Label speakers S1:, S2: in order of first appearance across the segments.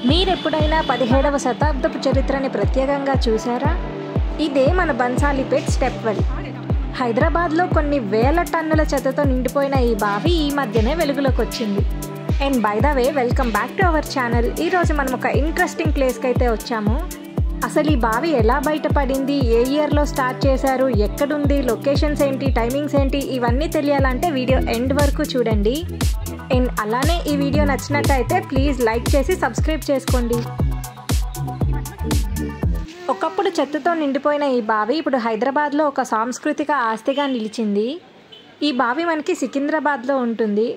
S1: మీరెప్పుడైనా 17వ శతాబ్దపు చరిత్రని ప్రత్యేకంగా చూసారా? ఇదే మన బన్సాలిపేట్ స్టెప్ వెల్. హైదరాబాద్లో కొన్ని వేల టన్నుల చెత్తతో నిండిపోయిన ఈ బావి ఈ మధ్యనే వెలుగులోకి వచ్చింది. And by the way, welcome back to our channel. ఈరోజు మనం ఒక ఇంట్రెస్టింగ్ ప్లేస్కి అయితే వచ్చాము. అసలు ఈ బావి ఎలా బయటపడింది, ఏ ఇయర్లో స్టార్ట్ చేశారు, ఎక్కడుంది, లొకేషన్స్ ఏంటి, టైమింగ్స్ ఏంటి, ఇవన్నీ తెలియాలంటే వీడియో ఎండ్ వరకు చూడండి. అండ్ అలానే ఈ వీడియో నచ్చినట్టయితే ప్లీజ్ లైక్ చేసి సబ్స్క్రైబ్ చేసుకోండి. ఒకప్పుడు చెత్తతో నిండిపోయిన ఈ బావి ఇప్పుడు హైదరాబాద్లో ఒక సాంస్కృతిక ఆస్తిగా నిలిచింది. ఈ బావి మనకి సికింద్రాబాద్లో ఉంటుంది.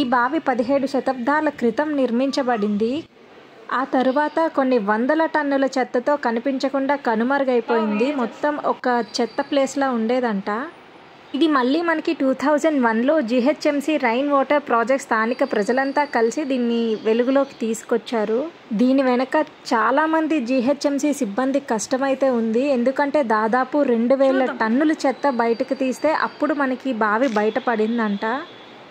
S1: ఈ బావి 17 శతాబ్దాల క్రితం నిర్మించబడింది. ఆ తరువాత కొన్ని వందల టన్నుల చెత్తతో కనిపించకుండా కనుమరుగైపోయింది. మొత్తం ఒక చెత్త ప్లేస్లా ఉండేదంట. ఇది మళ్ళీ మనకి 2001లో జిహెచ్ఎంసి రైన్ వాటర్ ప్రాజెక్ట్ స్థానిక ప్రజలంతా కలిసి దీన్ని వెలుగులోకి తీసుకొచ్చారు. దీని వెనక చాలామంది జిహెచ్ఎంసి సిబ్బంది కష్టమైతే ఉంది. ఎందుకంటే దాదాపు 2000 టన్నుల చెత్త బయటకు తీస్తే అప్పుడు మనకి బావి బయటపడిందంట.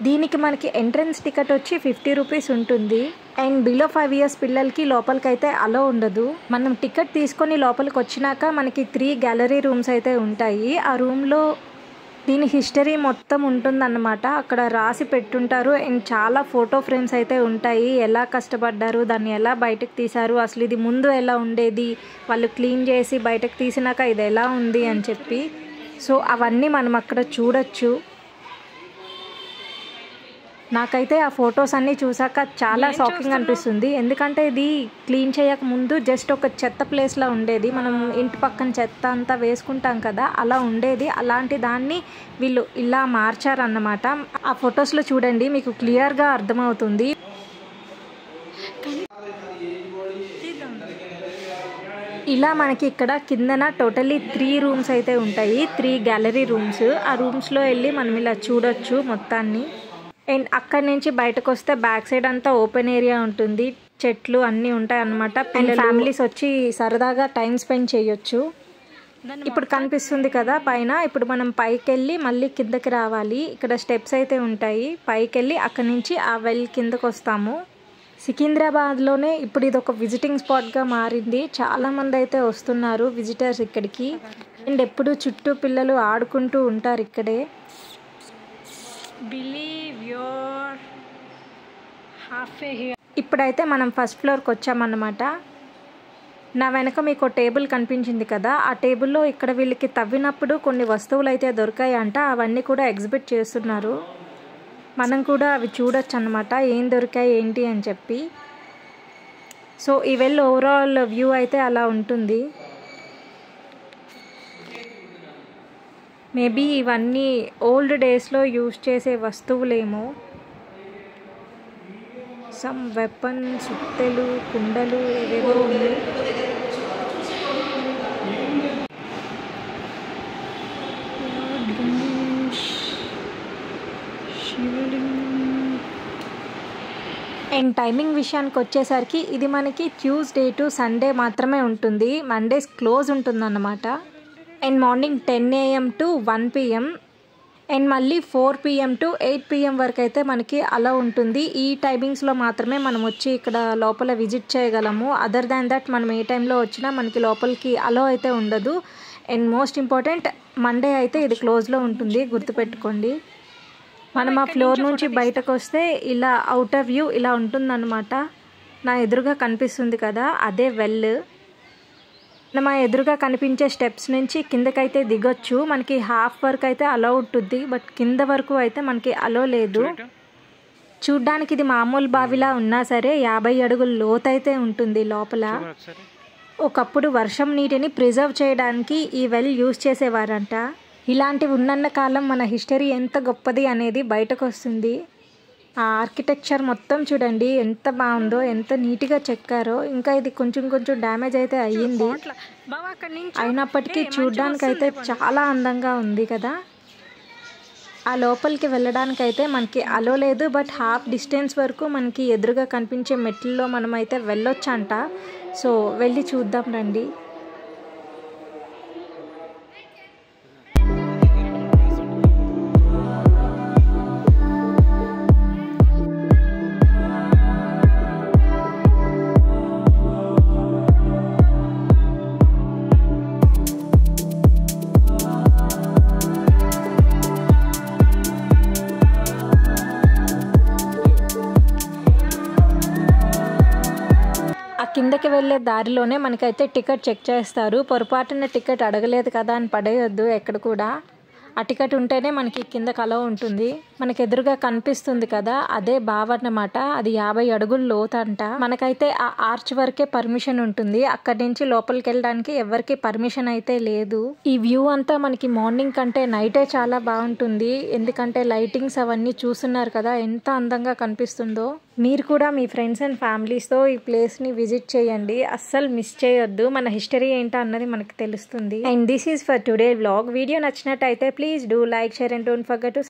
S1: దీనికి మనకి ఎంట్రన్స్ టికెట్ వచ్చి 50 రూపీస్ ఉంటుంది. అండ్ బిలో 5 ఇయర్స్ పిల్లలకి లోపలికైతే అలో ఉండదు. మనం టికెట్ తీసుకొని లోపలికి వచ్చినాక మనకి 3 గ్యాలరీ రూమ్స్ అయితే ఉంటాయి. ఆ రూమ్లో దీని హిస్టరీ మొత్తం ఉంటుందన్నమాట. అక్కడ రాసి పెట్టుంటారు. అండ్ చాలా ఫోటో ఫ్రేమ్స్ అయితే ఉంటాయి. ఎలా కష్టపడ్డారు, దాన్ని ఎలా బయటకు తీశారు, అసలు ఇది ముందు ఎలా ఉండేది, వాళ్ళు క్లీన్ చేసి బయటకు తీసినాక ఇది ఎలా ఉంది అని చెప్పి. సో అవన్నీ మనం అక్కడ చూడొచ్చు. నాకైతే ఆ ఫొటోస్ అన్నీ చూసాక చాలా షాకింగ్ అనిపిస్తుంది. ఎందుకంటే ఇది క్లీన్ చేయక ముందు జస్ట్ ఒక చెత్త ప్లేస్లా ఉండేది. మనం ఇంటి పక్కన చెత్త అంతా వేసుకుంటాం కదా, అలా ఉండేది. అలాంటి దాన్ని వీళ్ళు ఇలా మార్చారన్నమాట. ఆ ఫొటోస్లో చూడండి, మీకు క్లియర్గా అర్థమవుతుంది. ఇలా మనకి ఇక్కడ కిందన టోటల్లీ 3 రూమ్స్ అయితే ఉంటాయి. 3 గ్యాలరీ రూమ్స్. ఆ రూమ్స్లో వెళ్ళి మనం ఇలా చూడొచ్చు మొత్తాన్ని. అండ్ అక్కడి నుంచి బయటకు వస్తే బ్యాక్ సైడ్ అంతా ఓపెన్ ఏరియా ఉంటుంది. చెట్లు అన్నీ ఉంటాయి అన్నమాట. అండ్ ఫ్యామిలీస్ వచ్చి సరదాగా టైం స్పెండ్ చేయొచ్చు. ఇప్పుడు కనిపిస్తుంది కదా పైన. ఇప్పుడు మనం పైకి వెళ్ళి మళ్ళీ కిందకి రావాలి. ఇక్కడ స్టెప్స్ అయితే ఉంటాయి. పైకి వెళ్ళి అక్కడి నుంచి ఆ వెల్ కిందకు వస్తాము. సికింద్రాబాద్లోనే ఇప్పుడు ఇది ఒక విజిటింగ్ స్పాట్గా మారింది. చాలామంది అయితే వస్తున్నారు విజిటర్స్ ఇక్కడికి. అండ్ ఎప్పుడు చుట్టూ పిల్లలు ఆడుకుంటూ ఉంటారు ఇక్కడే. ఇప్పుడైతే మనం ఫస్ట్ ఫ్లోర్కి వచ్చామన్నమాట. నా వెనక మీకు టేబుల్ కనిపించింది కదా, ఆ టేబుల్లో ఇక్కడ వీళ్ళకి తవ్వినప్పుడు కొన్ని వస్తువులు అయితే దొరికాయంట. అవన్నీ కూడా ఎగ్జిబిట్ చేస్తున్నారు. మనం కూడా అవి చూడొచ్చు అన్నమాట, ఏం దొరికాయి ఏంటి అని చెప్పి. సో ఈ వెల్ ఓవరాల్ వ్యూ అయితే అలా ఉంటుంది. మేబీ ఇవన్నీ ఓల్డ్ డేస్లో యూజ్ చేసే వస్తువులేమో. సమ్ వెపన్, సుత్తెలు, కుండలు ఏవేవో ఉన్నాయి. అండ్ టైమింగ్ విషయానికి వచ్చేసరికి ఇది మనకి ట్యూస్డే టు సండే మాత్రమే ఉంటుంది. మండేస్ క్లోజ్ ఉంటుందన్నమాట. And morning 10 AM to 1 PM and మళ్ళీ 4 PM టు 8 PM వరకు అయితే మనకి అలా ఉంటుంది. ఈ టైమింగ్స్లో మాత్రమే మనం వచ్చి ఇక్కడ లోపల విజిట్ చేయగలము. అదర్ దాన్ దట్ మనం ఏ టైంలో వచ్చినా మనకి లోపలికి అలో అయితే ఉండదు. అండ్ మోస్ట్ ఇంపార్టెంట్, మండే అయితే ఇది క్లోజ్లో ఉంటుంది, గుర్తుపెట్టుకోండి. మనం ఆ ఫ్లోర్ నుంచి బయటకు వస్తే ఇలా అవుటర్ వ్యూ ఇలా ఉంటుందన్నమాట. నా ఎదురుగా కనిపిస్తుంది కదా, అదే వెల్. మా ఎదురుగా కనిపించే స్టెప్స్ నుంచి కిందకైతే దిగొచ్చు. మనకి హాఫ్ వరకు అయితే అలో ఉంటుంది, బట్ కింద వరకు అయితే మనకి అలో లేదు. చూడ్డానికి ఇది మామూలు బావిలా ఉన్నా సరే 50 అడుగుల లోతైతే ఉంటుంది లోపల. ఒకప్పుడు వర్షం నీటిని ప్రిజర్వ్ చేయడానికి ఈ వెల్ యూజ్ చేసేవారంట. ఇలాంటివి ఉన్నన్న కాలం మన హిస్టరీ ఎంత గొప్పది అనేది బయటకు వస్తుంది. ఆ ఆర్కిటెక్చర్ మొత్తం చూడండి ఎంత బాగుందో, ఎంత నీట్గా చెక్కారో. ఇంకా ఇది కొంచెం డ్యామేజ్ అయితే అయ్యింది, అయినప్పటికీ చూడ్డానికైతే చాలా అందంగా ఉంది కదా. ఆ లోపలికి వెళ్ళడానికైతే మనకి అలో లేదు, బట్ హాఫ్ డిస్టెన్స్ వరకు మనకి ఎదురుగా కనిపించే మెట్లలో మనమైతే వెళ్ళొచ్చంట. సో వెళ్ళి చూద్దాం రండి. కిందకి వెళ్ళే దారిలోనే మనకైతే టికెట్ చెక్ చేస్తారు. పొరపాటున టికెట్ అడగలేదు కదా అని పడేయొద్దు ఎక్కడ కూడా. ఆ టికెట్ ఉంటేనే మనకి కిందకి అలో ఉంటుంది. మనకి ఎదురుగా కనిపిస్తుంది కదా, అదే బావ అన్నమాట. అది 50 అడుగుల లోతంట. మనకైతే ఆ ఆర్చ్ వరకే పర్మిషన్ ఉంటుంది. అక్కడి నుంచి లోపలికి వెళ్ళడానికి ఎవరికి పర్మిషన్ అయితే లేదు. ఈ వ్యూ అంతా మనకి మార్నింగ్ కంటే నైటే చాలా బాగుంటుంది. ఎందుకంటే లైటింగ్స్ అవన్నీ చూస్తున్నారు కదా ఎంత అందంగా కనిపిస్తుందో. మీరు కూడా మీ ఫ్రెండ్స్ అండ్ ఫ్యామిలీస్తో ఈ ప్లేస్ని విజిట్ చేయండి. అస్సలు మిస్ చేయొద్దు. మన హిస్టరీ ఏంటో అన్నది మనకు తెలుస్తుంది. And this is for today vlog. Video నచ్చినట్టయితే please do like, share and don't forget to